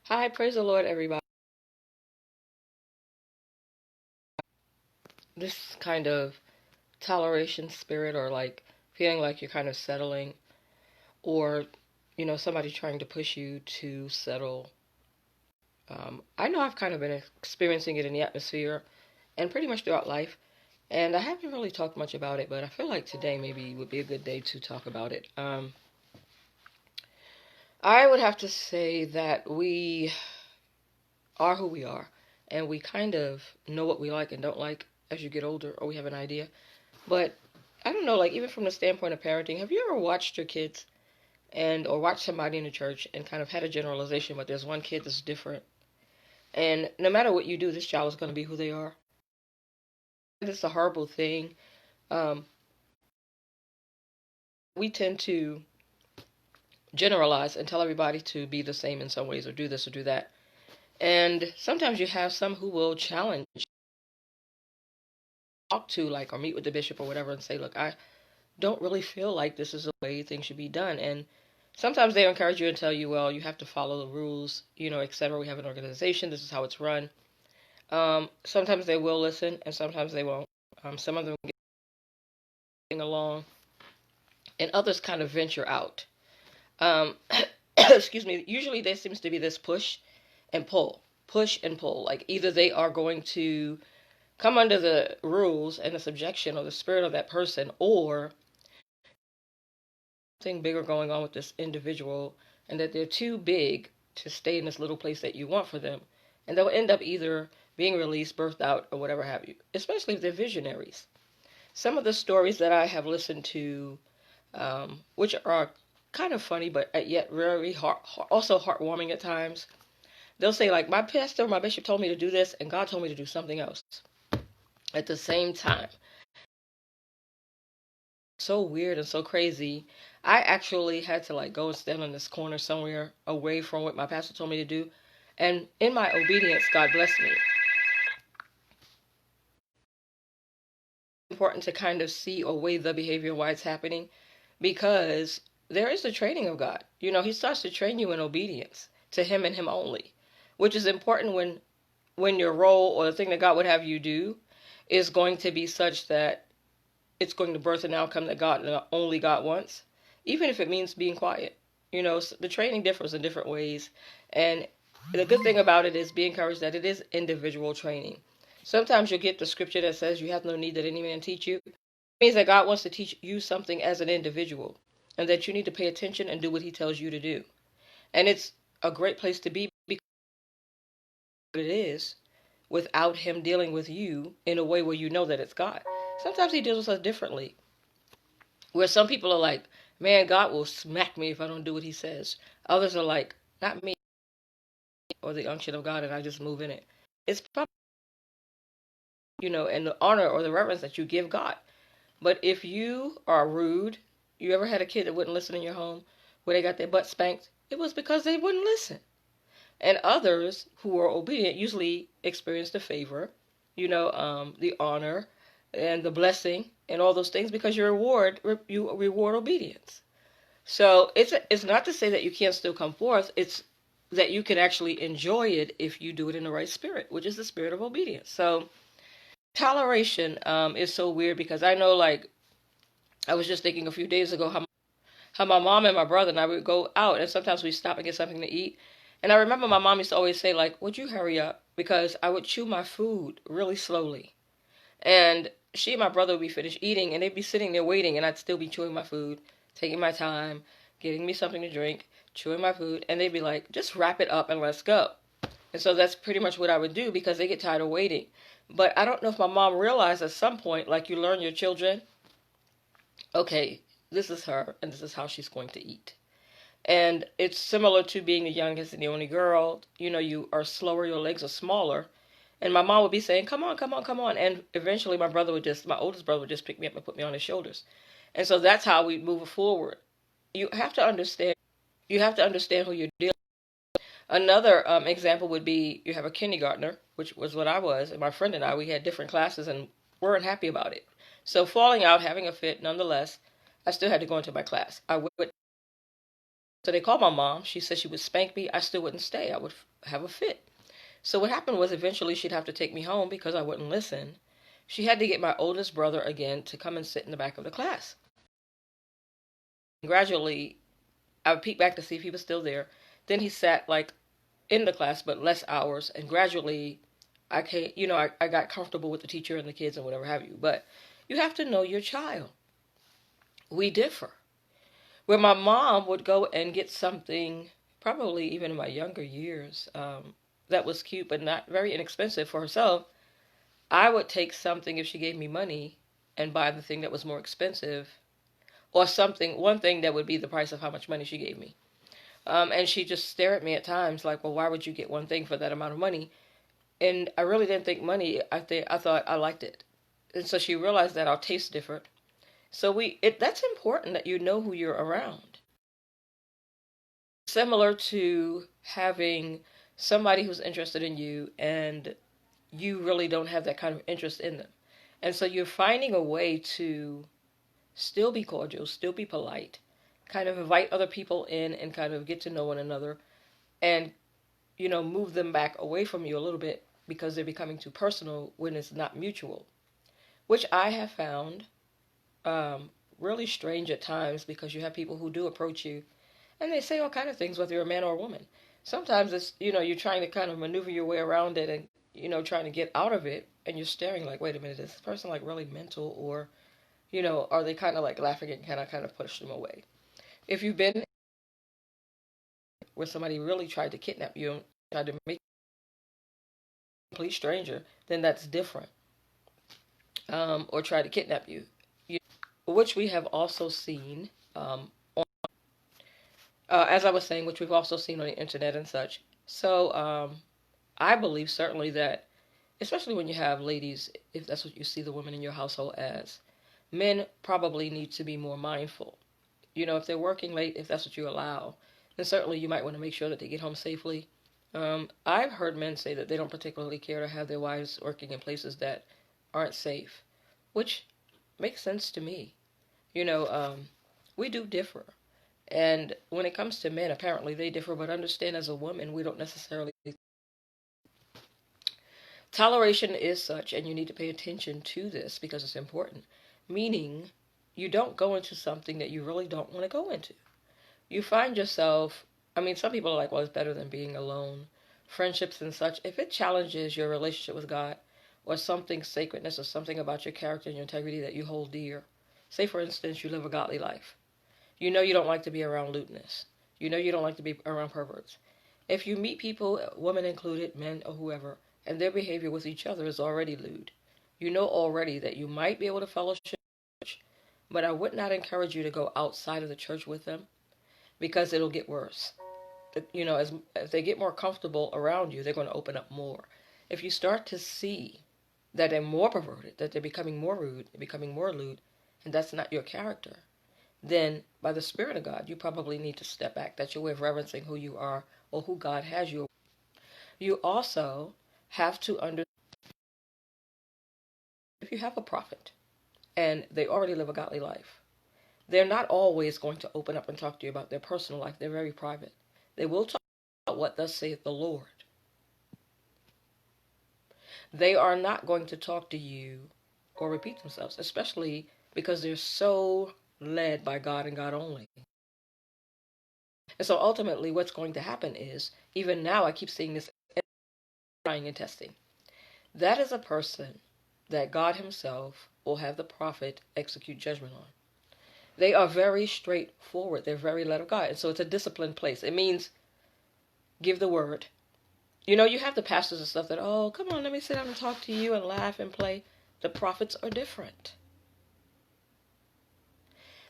Hi, praise the Lord, everybody. This kind of toleration spirit, or like feeling like you're kind of settling, or somebody trying to push you to settle. I know I've kind of been experiencing it in the atmosphere and pretty much throughout life, and I haven't really talked much about it, but I feel like today maybe would be a good day to talk about it. I would have to say that we are who we are, and we kind of know what we like and don't like as you get older, or we have an idea. But I don't know, like even from the standpoint of parenting, have you ever watched your kids and or watched somebody in the church and kind of had a generalization, but there's one kid that's different, and no matter what you do, this child is going to be who they are. It's a horrible thing. Um, we tend to generalize and tell everybody to be the same in some ways, or do this or do that. And sometimes you have some who will challenge, talk to, like, or meet with the bishop or whatever, and say, "Look, I don't really feel like this is the way things should be done." And sometimes they encourage you and tell you, well, you have to follow the rules, etc. We have an organization. This is how it's run. Sometimes they will listen, and sometimes they won't. Some of them get along, and others kind of venture out. Um, excuse me. Usually there seems to be this push and pull. Like either they are going to come under the rules and the subjection or the spirit of that person, or something bigger going on with this individual, and that they're too big to stay in this little place that you want for them. And they'll end up either being released, birthed out, or whatever have you, especially if they're visionaries. Some of the stories that I have listened to, which are kind of funny, but yet very also heartwarming at times, they'll say, like, my pastor, my bishop told me to do this, and God told me to do something else at the same time. So weird and so crazy. I actually had to like go and stand on this corner somewhere away from what my pastor told me to do. And in my obedience, God blessed me. It's important to kind of see or weigh the behavior why it's happening, because there is the training of God. He starts to train you in obedience to Him and Him only, which is important when your role or the thing that God would have you do is going to be such that it's going to birth an outcome that God only God wants, even if it means being quiet. The training differs in different ways, and the good thing about it is be encouraged that it is individual training. Sometimes you'll get the scripture that says you have no need that any man teach you. It means that God wants to teach you something as an individual, and that you need to pay attention and do what He tells you to do. And it's a great place to be because it is without Him dealing with you in a way where you know that it's God. Sometimes He deals with us differently, where some people are like, man, God will smack me if I don't do what He says. Others are like, not me, or the unction of God, and I just move in it. It's probably, and the honor or the reverence that you give God. But if you are rude, you ever had a kid that wouldn't listen in your home where they got their butt spanked? It was because they wouldn't listen. And others who are obedient usually experience the favor, the honor and the blessing and all those things because you reward obedience. So it's not to say that you can't still come forth. It's that you can actually enjoy it if you do it in the right spirit, which is the spirit of obedience. So toleration is so weird because I know, like, I was just thinking a few days ago how my mom and my brother and I would go out, and sometimes we stop and get something to eat. And I remember my mom used to always say, like, would you hurry up? Because I would chew my food really slowly. And she and my brother would be finished eating, and they'd be sitting there waiting, and I'd still be chewing my food, taking my time, getting me something to drink, chewing my food, and they'd be like, just wrap it up and let's go. And so that's pretty much what I would do because they get tired of waiting. But I don't know if my mom realized at some point, like you learn your children, okay, this is her, and this is how she's going to eat. And it's similar to being the youngest and the only girl. You are slower, your legs are smaller. And my mom would be saying, come on, come on, come on. And eventually my oldest brother would just pick me up and put me on his shoulders. And so that's how we move forward. You have to understand, who you're dealing with. Another example would be you have a kindergartner, which was what I was, and my friend and I, we had different classes and weren't happy about it. So falling out, having a fit, nonetheless, I still had to go into my class. I would So they called my mom. She said she would spank me. I still wouldn't stay. I would have a fit. So what happened was eventually she'd have to take me home because I wouldn't listen. She had to get my oldest brother again to come and sit in the back of the class. Gradually, I would peek back to see if he was still there. Then he sat like in the class, but less hours. And gradually, I got comfortable with the teacher and the kids and whatever have you. But you have to know your child. We differ. Where my mom would go and get something, probably even in my younger years, that was cute but not very inexpensive for herself, I would take something if she gave me money and buy the thing that was more expensive, or something, one thing that would be the price of how much money she gave me. And she just stare at me at times like, well, why would you get one thing for that amount of money? And I really didn't think money. I thought I liked it, and so she realized that our tastes differed. So that's important that you know who you're around. Similar to having somebody who's interested in you and you really don't have that kind of interest in them. And so you're finding a way to still be cordial, still be polite, kind of invite other people in and kind of get to know one another and, move them back away from you a little bit because they're becoming too personal when it's not mutual, which I have found really strange at times because you have people who do approach you and they say all kind of things, whether you're a man or a woman. Sometimes it's, you're trying to kind of maneuver your way around it and, trying to get out of it. And you're staring like, wait a minute, is this person like really mental? Or, are they kind of like laughing and kind of push them away? If you've been where somebody really tried to kidnap you and tried to make you a complete stranger, then that's different. Or try to kidnap you. Which we have also seen, as I was saying, which we've also seen on the internet and such. So I believe certainly that, especially when you have ladies, if that's what you see the women in your household as, men probably need to be more mindful. If they're working late, if that's what you allow, then certainly you might want to make sure that they get home safely. I've heard men say that they don't particularly care to have their wives working in places that aren't safe, which makes sense to me. We do differ. And when it comes to men, apparently they differ, but understand as a woman, we don't necessarily. Toleration is such, and you need to pay attention to this because it's important. Meaning, you don't go into something that you really don't want to go into. You find yourself, some people are like, well, it's better than being alone. Friendships and such, if it challenges your relationship with God, or something sacredness, or something about your character and your integrity that you hold dear. Say, for instance, you live a godly life. You know you don't like to be around lewdness. You know you don't like to be around perverts. If you meet people, women included, men or whoever, and their behavior with each other is already lewd, you know already that you might be able to fellowship, but I would not encourage you to go outside of the church with them because it'll get worse. As they get more comfortable around you, they're going to open up more. If you start to see that they're more perverted, that they're becoming more rude, they're becoming more lewd, and that's not your character, then by the Spirit of God, you probably need to step back. That's your way of reverencing who you are or who God has you. You also have to understand if you have a prophet and they already live a godly life, they're not always going to open up and talk to you about their personal life. They're very private. They will talk about what thus saith the Lord. They are not going to talk to you or repeat themselves, especially because they're so led by God and God only. And so ultimately what's going to happen is, even now I keep seeing this trying and testing. That is a person that God himself will have the prophet execute judgment on. They are very straightforward. They're very led of God. And so it's a disciplined place. It means give the word. You have the pastors and stuff that, oh, come on, let me sit down and talk to you and laugh and play. The prophets are different.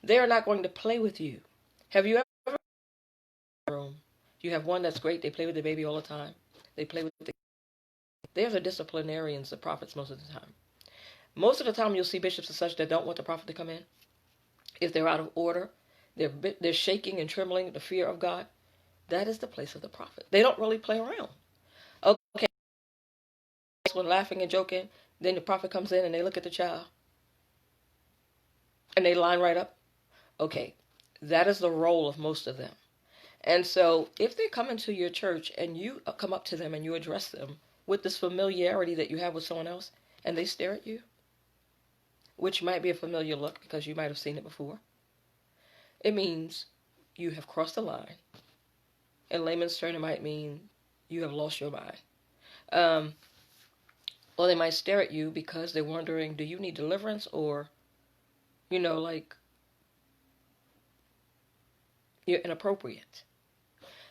They are not going to play with you. Have you ever room? You have one that's great. They play with the baby all the time. They play with the. They're the disciplinarians, the prophets, most of the time. Most of the time, you'll see bishops and such that don't want the prophet to come in. If they're out of order, they're shaking and trembling, the fear of God. That is the place of the prophet. They don't really play around. Okay, when laughing and joking, then the prophet comes in and they look at the child and they line right up. Okay, that is the role of most of them. And so if they come into your church and you come up to them and you address them with this familiarity that you have with someone else, and they stare at you, which might be a familiar look because you might have seen it before, it means you have crossed the line. In layman's term, it might mean you have lost your mind. Or they might stare at you because they're wondering, do you need deliverance? Or, like you're inappropriate.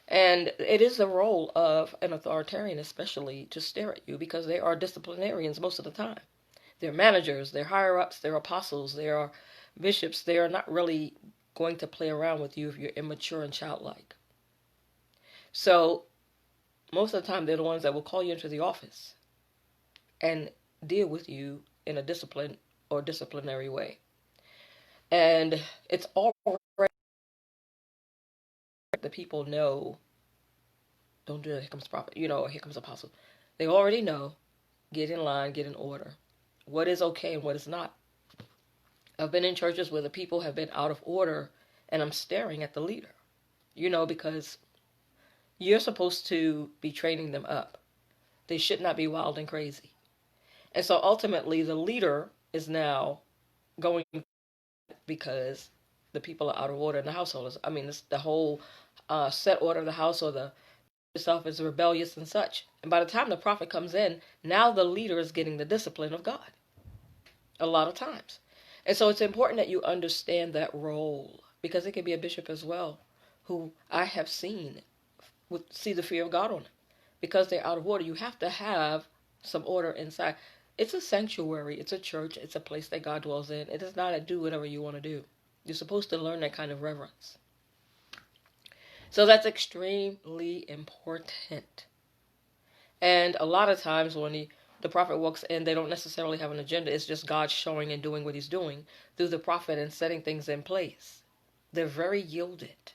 And it is the role of an authoritarian, especially, to stare at you because they are disciplinarians most of the time. They're managers, they're higher ups, they're apostles, they are bishops. They are not really going to play around with you if you're immature and childlike. So, most of the time, they're the ones that will call you into the office and deal with you in a discipline or disciplinary way. And it's already the people know, don't do that, here comes prophet, here comes apostle. They already know, get in line, get in order. What is okay and what is not. I've been in churches where the people have been out of order and I'm staring at the leader, because you're supposed to be training them up. They should not be wild and crazy. And so ultimately the leader is now going because the people are out of order in the household. I mean, it's the whole set order of the house, or the itself is rebellious and such. And by the time the prophet comes in, now the leader is getting the discipline of God. A lot of times. And so it's important that you understand that role, because it can be a bishop as well, who I have seen see the fear of God on them. Because they're out of order, you have to have some order inside. It's a sanctuary, it's a church, it's a place that God dwells in. It is not a do whatever you want to do. You're supposed to learn that kind of reverence. So that's extremely important. And a lot of times when the prophet walks in, they don't necessarily have an agenda. It's just God showing and doing what he's doing through the prophet and setting things in place. They're very yielded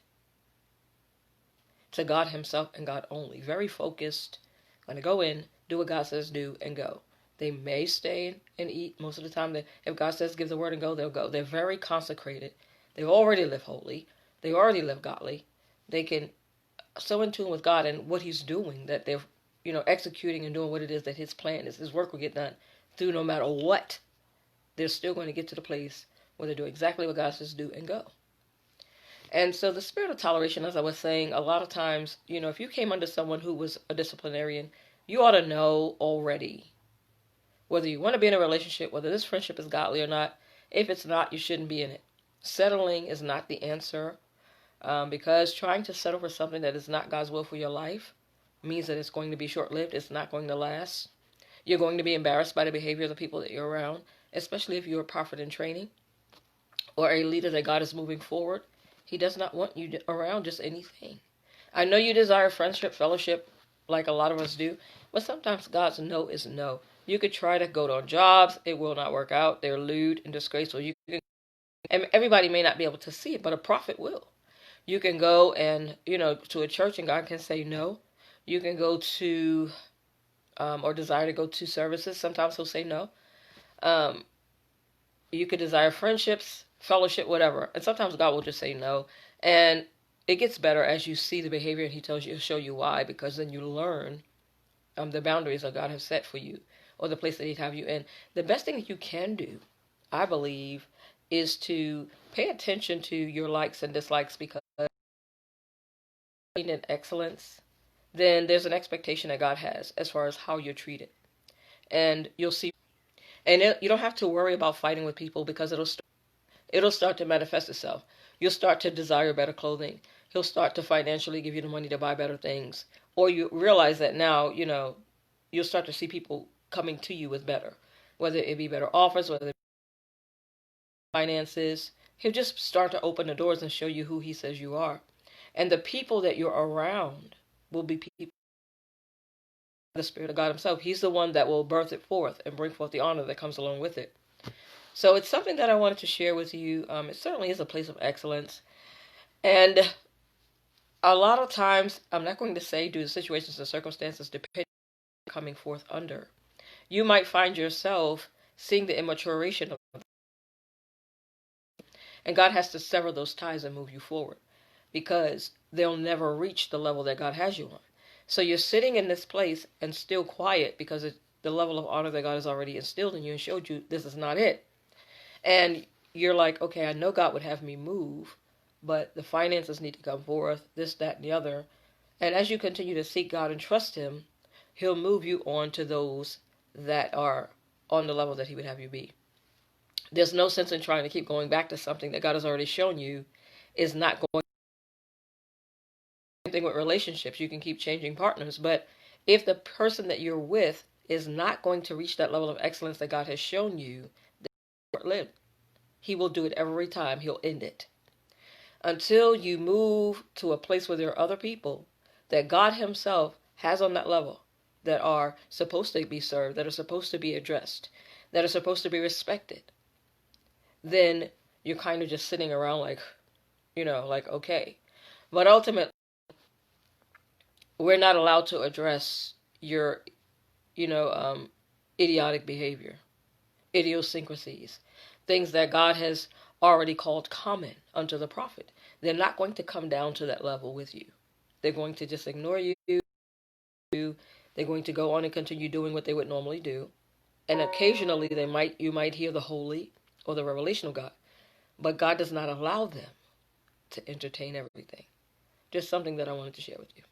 to God himself and God only. Very focused. Going to go in, do what God says do, and go. They may stay and eat. Most of the time, if God says give the word and go, they'll go. They're very consecrated. They already live holy. They already live godly. They can so in tune with God and what he's doing that they're executing and doing what it is that his plan is. His work will get done through no matter what. They're still going to get to the place where they do exactly what God says do and go. And so the spirit of toleration, as I was saying, a lot of times, if you came under someone who was a disciplinarian, you ought to know already whether you want to be in a relationship, whether this friendship is godly or not. If it's not, you shouldn't be in it. Settling is not the answer, because trying to settle for something that is not God's will for your life means that it's going to be short-lived. It's not going to last. You're going to be embarrassed by the behavior of the people that you're around, especially if you're a prophet in training or a leader that God is moving forward. He does not want you around just anything. I know you desire friendship, fellowship, like a lot of us do, but sometimes God's no is no. You could try to go on jobs. It will not work out. They're lewd and disgraceful. And everybody may not be able to see it, but a prophet will. You can go and, to a church and God can say no. You can go to, or desire to go to services. Sometimes he'll say no. You could desire friendships, fellowship, whatever. And sometimes God will just say no. And it gets better as you see the behavior and he'll show you why, because then you learn the boundaries that God has set for you or the place that he'd have you in. The best thing that you can do, I believe, is to pay attention to your likes and dislikes, because in excellence, then there's an expectation that God has as far as how you're treated. And you'll see, and you don't have to worry about fighting with people, because it'll start to manifest itself. You'll start to desire better clothing. He'll start to financially give you the money to buy better things. Or you realize that now, you'll start to see people coming to you with better, whether it be better offers, whether it be finances. He'll just start to open the doors and show you who he says you are. And the people that you're around will be people, the Spirit of God himself. He's the one that will birth it forth and bring forth the honor that comes along with it. So it's something that I wanted to share with you. It certainly is a place of excellence. And a lot of times, I'm not going to say due to situations and circumstances, depending on coming forth under, you might find yourself seeing the immaturation of, and God has to sever those ties and move you forward. Because they'll never reach the level that God has you on. So you're sitting in this place and still quiet because the level of honor that God has already instilled in you and showed you this is not it. And you're like, okay, I know God would have me move, but the finances need to come forth, this, that, and the other. And as you continue to seek God and trust Him, He'll move you on to those that are on the level that He would have you be. There's no sense in trying to keep going back to something that God has already shown you is not going. Same thing with relationships. You can keep changing partners, but if the person that you're with is not going to reach that level of excellence that God has shown you, then short-lived. He will do it every time. He'll end it. Until you move to a place where there are other people that God Himself has on that level that are supposed to be served, that are supposed to be addressed, that are supposed to be respected, then you're kind of just sitting around like, like, okay. But ultimately, we're not allowed to address your, idiotic behavior, idiosyncrasies, things that God has already called common unto the prophet. They're not going to come down to that level with you. They're going to just ignore you. They're going to go on and continue doing what they would normally do. And occasionally you might hear the holy or the revelation of God. But God does not allow them to entertain everything. Just something that I wanted to share with you.